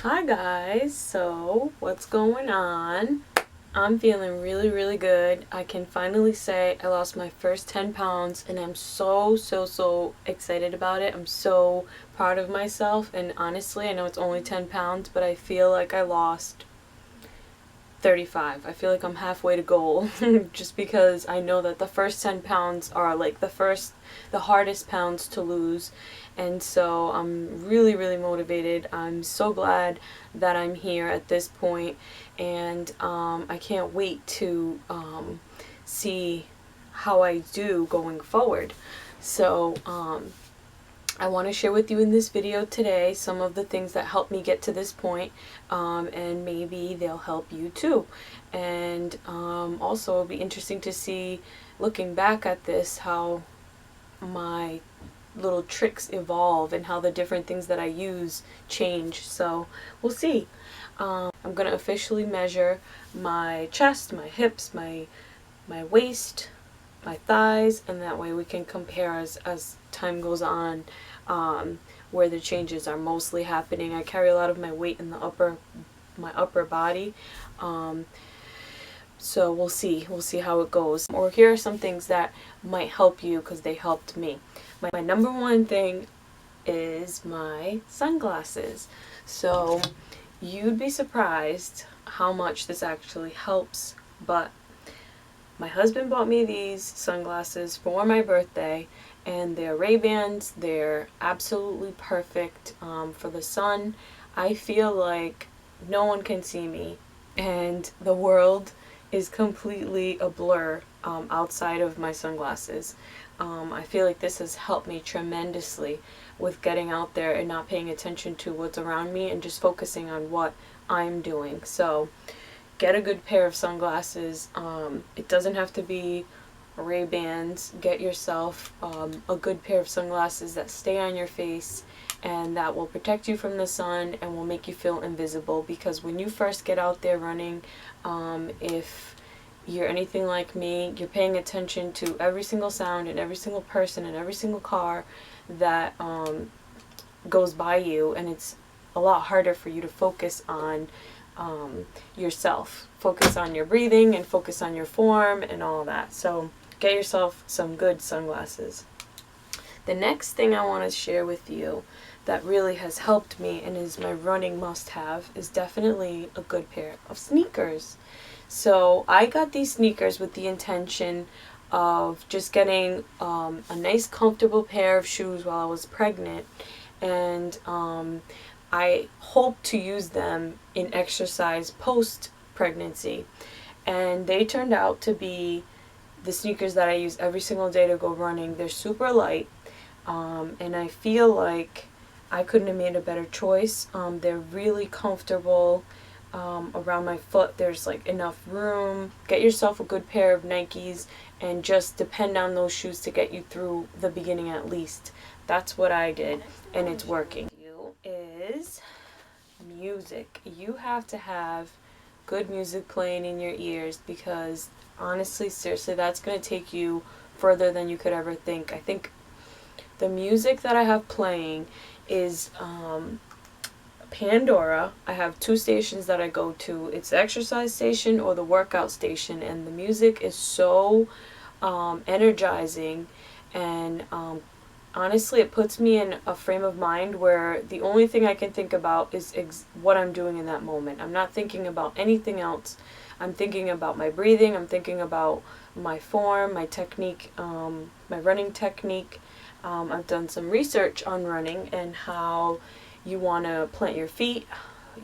Hi guys, so what's going on? I'm feeling really good. I can finally say I lost my first 10 pounds and I'm so excited about it. I'm so proud of myself, and honestly, I know it's only 10 pounds, but I feel like I lost 35. I feel like I'm halfway to goal just because I know that the first 10 pounds are like the hardest pounds to lose. And so I'm really motivated. I'm so glad that I'm here at this point, and I can't wait to see how I do going forward. So I want to share with you in this video today some of the things that helped me get to this point, and maybe they'll help you too. And also it'll be interesting to see, looking back at this, how my little tricks evolve and how the different things that I use change. So we'll see. I'm going to officially measure my chest, my hips, my waist, my thighs, and that way we can compare as time goes on, where the changes are mostly happening. I carry a lot of my weight in my upper body, so we'll see how it goes. Or here are some things that might help you because they helped me. My number one thing is my sunglasses. So you'd be surprised how much this actually helps, but my husband bought me these sunglasses for my birthday, and they're Ray-Bans. They're absolutely perfect for the sun. I feel like no one can see me, and the world is completely a blur outside of my sunglasses. I feel like this has helped me tremendously with getting out there and not paying attention to what's around me and just focusing on what I'm doing. So get a good pair of sunglasses. It doesn't have to be Ray-Bans. Get yourself a good pair of sunglasses that stay on your face and that will protect you from the sun and will make you feel invisible, because when you first get out there running, if you're anything like me, you're paying attention to every single sound and every single person and every single car that goes by you, and it's a lot harder for you to focus on yourself, focus on your breathing and focus on your form and all that. So get yourself some good sunglasses. The next thing I want to share with you that really has helped me and is my running must-have is definitely a good pair of sneakers. So I got these sneakers with the intention of just getting a nice comfortable pair of shoes while I was pregnant, and I hope to use them in exercise post-pregnancy. And they turned out to be the sneakers that I use every single day to go running. They're super light, and I feel like I couldn't have made a better choice. They're really comfortable. Around my foot there's like enough room. Get yourself a good pair of Nikes and just depend on those shoes to get you through the beginning at least. That's what I did, and it's working. Is music. You have to have good music playing in your ears, because honestly, seriously, that's going to take you further than you could ever think. I think the music that I have playing is Pandora. I have two stations that I go to. It's the exercise station or the workout station, and the music is so energizing, and honestly, it puts me in a frame of mind where the only thing I can think about is what I'm doing in that moment. I'm not thinking about anything else. I'm thinking about my breathing. I'm thinking about my form, my technique, my running technique. I've done some research on running and how you want to plant your feet,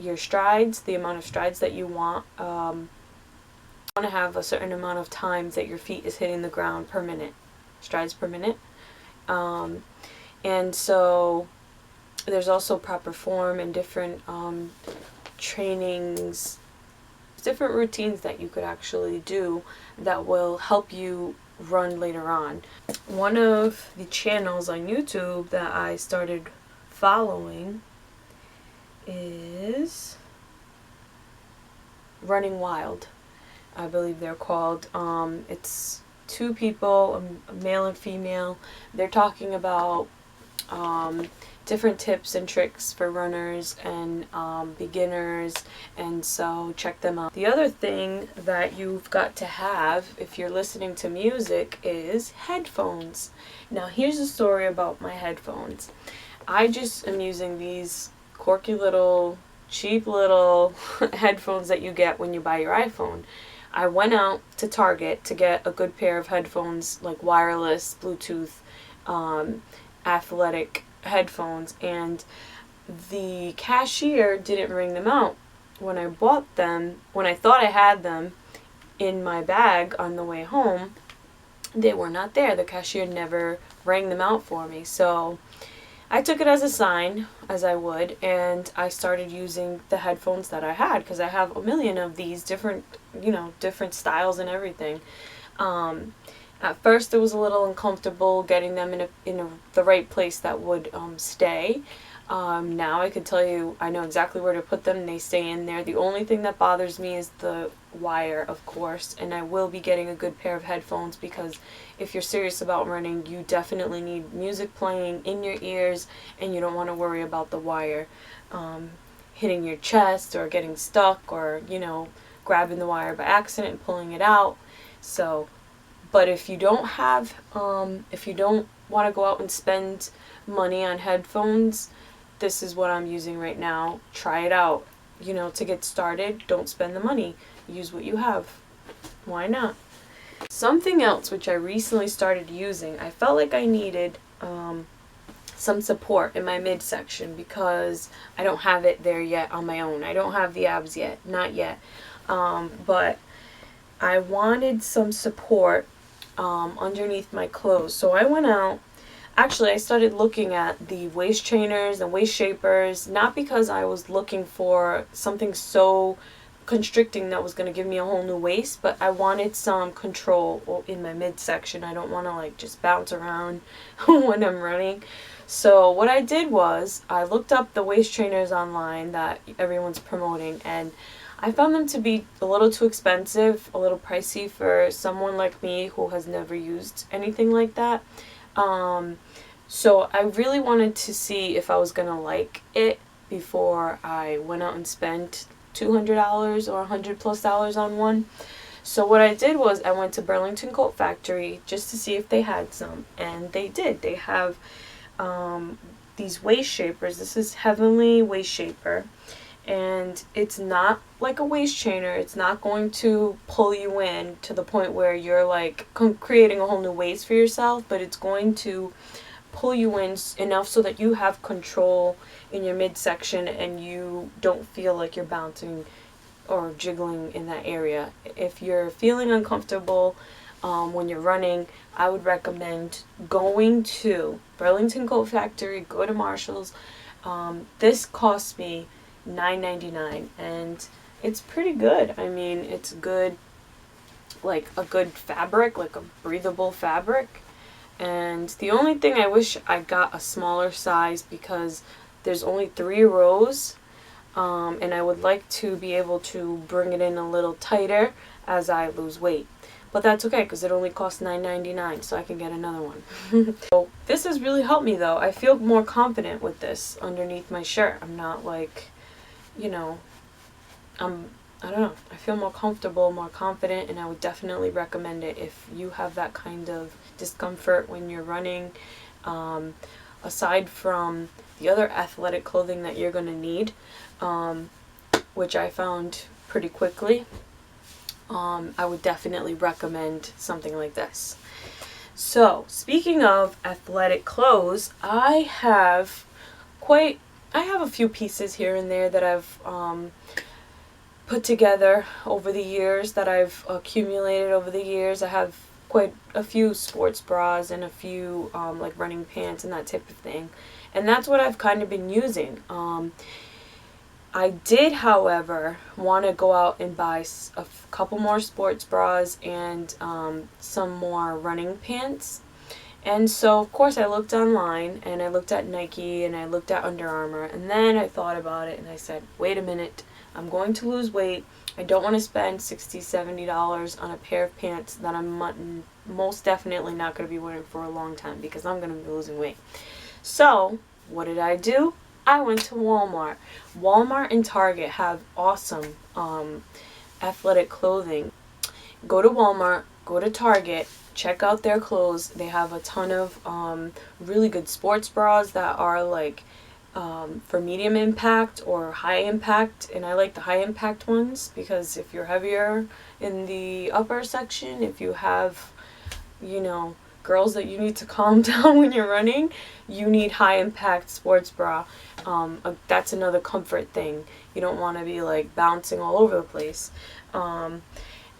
your strides, the amount of strides that you want. You want to have a certain amount of times that your feet is hitting the ground per minute, strides per minute. And so there's also proper form and different trainings, different routines that you could actually do that will help you run later on. One of the channels on YouTube that I started following is Running Wild, I believe they're called. It's two people, a male and female. They're talking about different tips and tricks for runners and beginners, and so check them out. The other thing that you've got to have if you're listening to music is headphones. Now here's a story about my headphones. I just am using these quirky little, cheap little headphones that you get when you buy your iPhone. I went out to Target to get a good pair of headphones, like wireless, Bluetooth, athletic headphones, and the cashier didn't ring them out. When I bought them, when I thought I had them in my bag on the way home, they were not there. The cashier never rang them out for me. So I took it as a sign, as I would, and I started using the headphones that I had, because I have a million of these different, different styles and everything. At first it was a little uncomfortable getting them in the right place that would stay. Now I can tell you I know exactly where to put them, and they stay in there. The only thing that bothers me is the wire, of course, and I will be getting a good pair of headphones, because if you're serious about running, you definitely need music playing in your ears, and you don't want to worry about the wire hitting your chest or getting stuck, or grabbing the wire by accident and pulling it out. So but if you don't have, if you don't want to go out and spend money on headphones, this is what I'm using right now. Try it out. To get started, don't spend the money. Use what you have. Why not? Something else which I recently started using, I felt like I needed some support in my midsection, because I don't have it there yet on my own. I don't have the abs yet. Not yet. But I wanted some support underneath my clothes. So I went out. Actually, I started looking at the waist trainers and waist shapers, not because I was looking for something so constricting that was going to give me a whole new waist, but I wanted some control in my midsection. I don't want to just bounce around when I'm running. So what I did was I looked up the waist trainers online that everyone's promoting, and I found them to be a little too expensive, a little pricey for someone like me who has never used anything like that. So I really wanted to see if I was going to like it before I went out and spent $200 or $100+ on one. So what I did was I went to Burlington Coat Factory just to see if they had some, and they did. They have these waist shapers. This is Heavenly Waist Shaper. And it's not like a waist trainer. It's not going to pull you in to the point where you're creating a whole new waist for yourself, but it's going to pull you in enough so that you have control in your midsection and you don't feel like you're bouncing or jiggling in that area. If you're feeling uncomfortable when you're running, I would recommend going to Burlington Coat Factory, go to Marshall's. This cost me $9.99, and it's pretty good. I mean, it's good, like a good fabric, like a breathable fabric. And the only thing, I wish I got a smaller size, because there's only 3 rows, and I would like to be able to bring it in a little tighter as I lose weight. But that's okay, because it only costs $9.99, so I can get another one. So this has really helped me, though. I feel more confident with this underneath my shirt. I'm not I don't know. I feel more comfortable, more confident, and I would definitely recommend it if you have that kind of discomfort when you're running. Aside from the other athletic clothing that you're going to need, which I found pretty quickly, I would definitely recommend something like this. So, speaking of athletic clothes, I have a few pieces here and there that I've put together over the years, that I've accumulated over the years. I have quite a few sports bras and a few running pants and that type of thing. And that's what I've kind of been using. I did, however, want to go out and buy a couple more sports bras and some more running pants. And so, of course, I looked online, and I looked at Nike, and I looked at Under Armour, and then I thought about it, and I said, wait a minute, I'm going to lose weight. I don't want to spend $60, $70 on a pair of pants that I'm most definitely not going to be wearing for a long time, because I'm going to be losing weight. So, what did I do? I went to Walmart. Walmart and Target have awesome athletic clothing. Go to Walmart, go to Target, check out their clothes. They have a ton of really good sports bras that are like for medium impact or high impact, and I like the high impact ones because if you're heavier in the upper section, if you have, you know, girls that you need to calm down when you're running, you need high impact sports bra. That's another comfort thing. You don't want to be like bouncing all over the place. And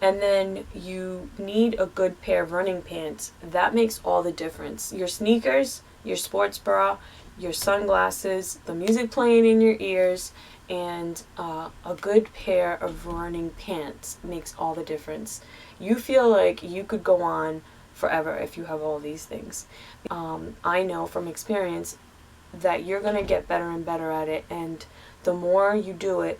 then you need a good pair of running pants. That makes all the difference. Your sneakers, your sports bra, your sunglasses, the music playing in your ears, and a good pair of running pants makes all the difference. You feel like you could go on forever if you have all these things. I know from experience that you're going to get better and better at it, and the more you do it,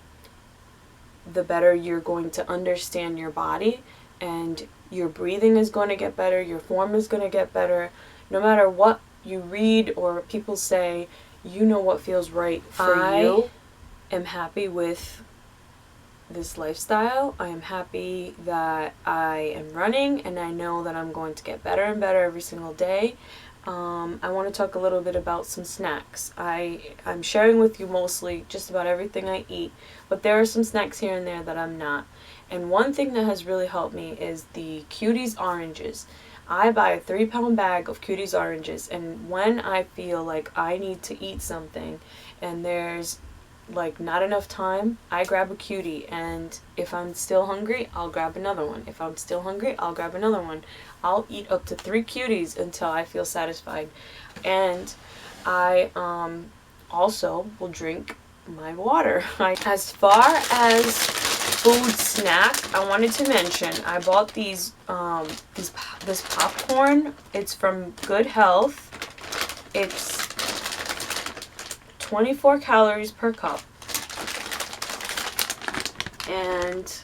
the better you're going to understand your body, and your breathing is going to get better, your form is going to get better. No matter what you read or people say, you know what feels right for you. I am happy with this lifestyle. I am happy that I am running, and I know that I'm going to get better and better every single day. I want to talk a little bit about some snacks. I'm sharing with you mostly just about everything I eat, but there are some snacks here and there that I'm not. And one thing that has really helped me is the Cuties oranges. I buy a 3-pound bag of Cuties oranges, and when I feel like I need to eat something and there's like not enough time, I grab a cutie, and if I'm still hungry, I'll grab another one. If I'm still hungry, I'll grab another one. I'll eat up to 3 cuties until I feel satisfied. And I also will drink my water. As far as food snack, I wanted to mention I bought this popcorn. It's from Good Health. It's 24 calories per cup, and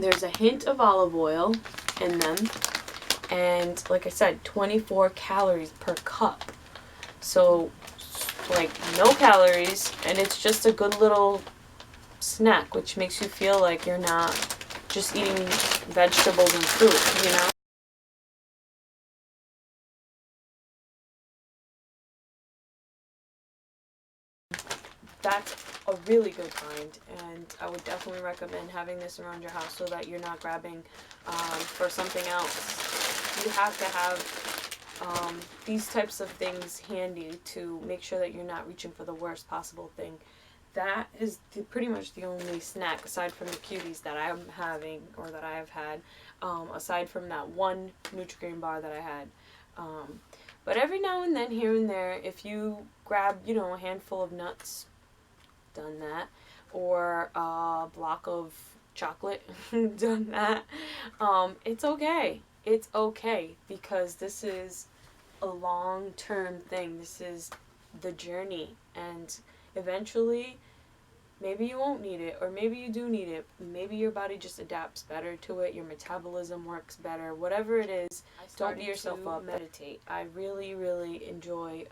there's a hint of olive oil in them, and like I said, 24 calories per cup, so like no calories, and it's just a good little snack, which makes you feel like you're not just eating vegetables and fruit, you know. That's a really good find, and I would definitely recommend having this around your house so that you're not grabbing for something else. You have to have these types of things handy to make sure that you're not reaching for the worst possible thing. That is pretty much the only snack aside from the cuties that I'm having or that I have had, aside from that one Nutri-Grain bar that I had. But every now and then, here and there, if you grab, a handful of nuts, done that, or a block of chocolate, done that. It's okay. It's okay because this is a long-term thing. This is the journey, and eventually maybe you won't need it, or maybe you do need it. Maybe your body just adapts better to it, your metabolism works better, whatever it is. Don't beat yourself up. Meditate. I really, really enjoy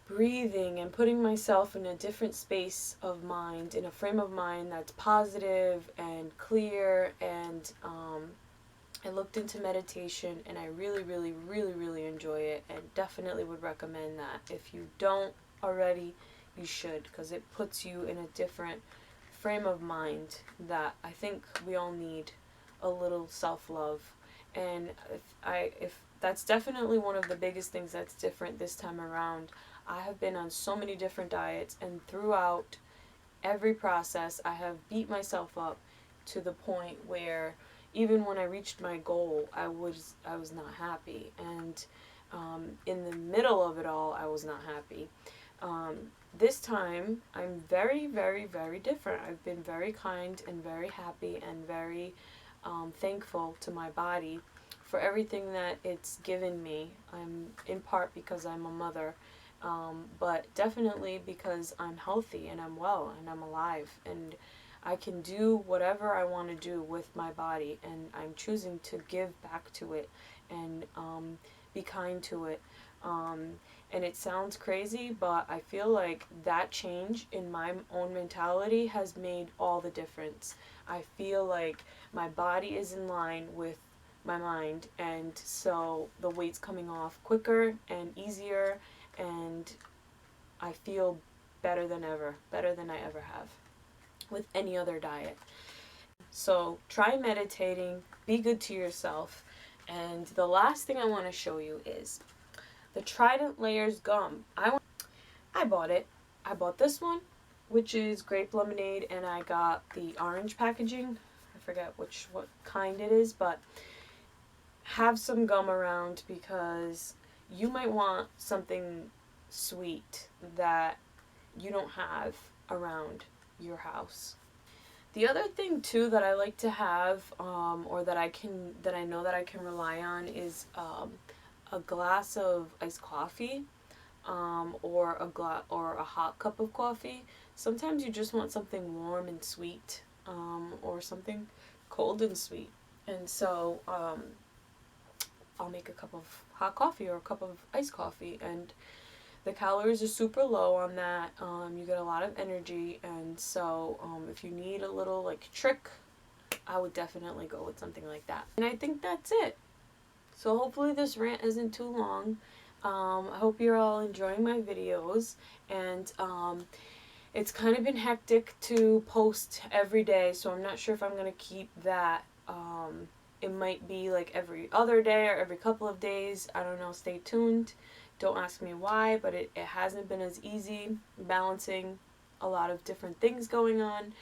breathing and putting myself in a different space of mind, in a frame of mind that's positive and clear. And I looked into meditation, and I really, really, really, really enjoy it, and definitely would recommend that. If you don't already, you should, because it puts you in a different frame of mind that I think we all need a little self-love. And if that's definitely one of the biggest things that's different this time around. I have been on so many different diets, and throughout every process I have beat myself up to the point where even when I reached my goal, I was not happy, and in the middle of it all, I was not happy. This time, I'm very, very, very different. I've been very kind and very happy and very thankful to my body for everything that it's given me. I'm in part because I'm a mother, but definitely because I'm healthy and I'm well and I'm alive, and I can do whatever I want to do with my body, and I'm choosing to give back to it and be kind to it. And it sounds crazy, but I feel like that change in my own mentality has made all the difference. I feel like my body is in line with my mind, and so the weight's coming off quicker and easier, and I feel better than ever, better than I ever have with any other diet. So try meditating, be good to yourself. And the last thing I want to show you is the Trident Layers gum. I bought it. I bought this one, which is grape lemonade, and I got the orange packaging. I forget what kind it is, but have some gum around because you might want something sweet that you don't have around your house. The other thing too that I like to have, or that I know that I can rely on, is a glass of iced coffee, or a hot cup of coffee. Sometimes you just want something warm and sweet, or something cold and sweet, and so I'll make a cup of hot coffee or a cup of iced coffee, and the calories are super low on that. You get a lot of energy, and so if you need a little like trick, I would definitely go with something like that. And I think that's it. So hopefully this rant isn't too long. I hope you're all enjoying my videos, and it's kind of been hectic to post every day, so I'm not sure if I'm going to keep that. It might be like every other day or every couple of days. I don't know. Stay tuned. Don't ask me why, but it hasn't been as easy balancing a lot of different things going on.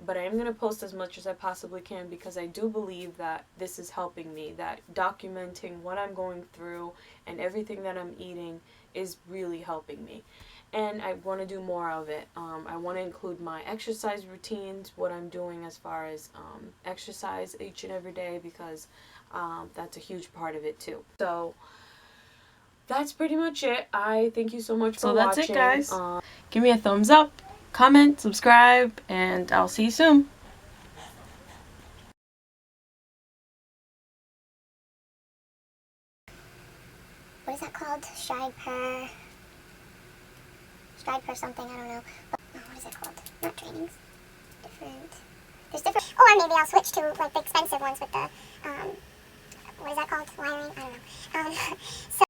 But I am going to post as much as I possibly can because I do believe that this is helping me, that documenting what I'm going through and everything that I'm eating is really helping me. And I want to do more of it. I want to include my exercise routines, what I'm doing as far as exercise each and every day, because that's a huge part of it too. So that's pretty much it. I thank you so much for watching. So that's it, guys. Give me a thumbs up, comment, subscribe, and I'll see you soon. What is that called? Stride per something, I don't know. But, what is it called? Not trainings. There's different. Or maybe I'll switch to like the expensive ones with the, what is that called? Wiring? I don't know. So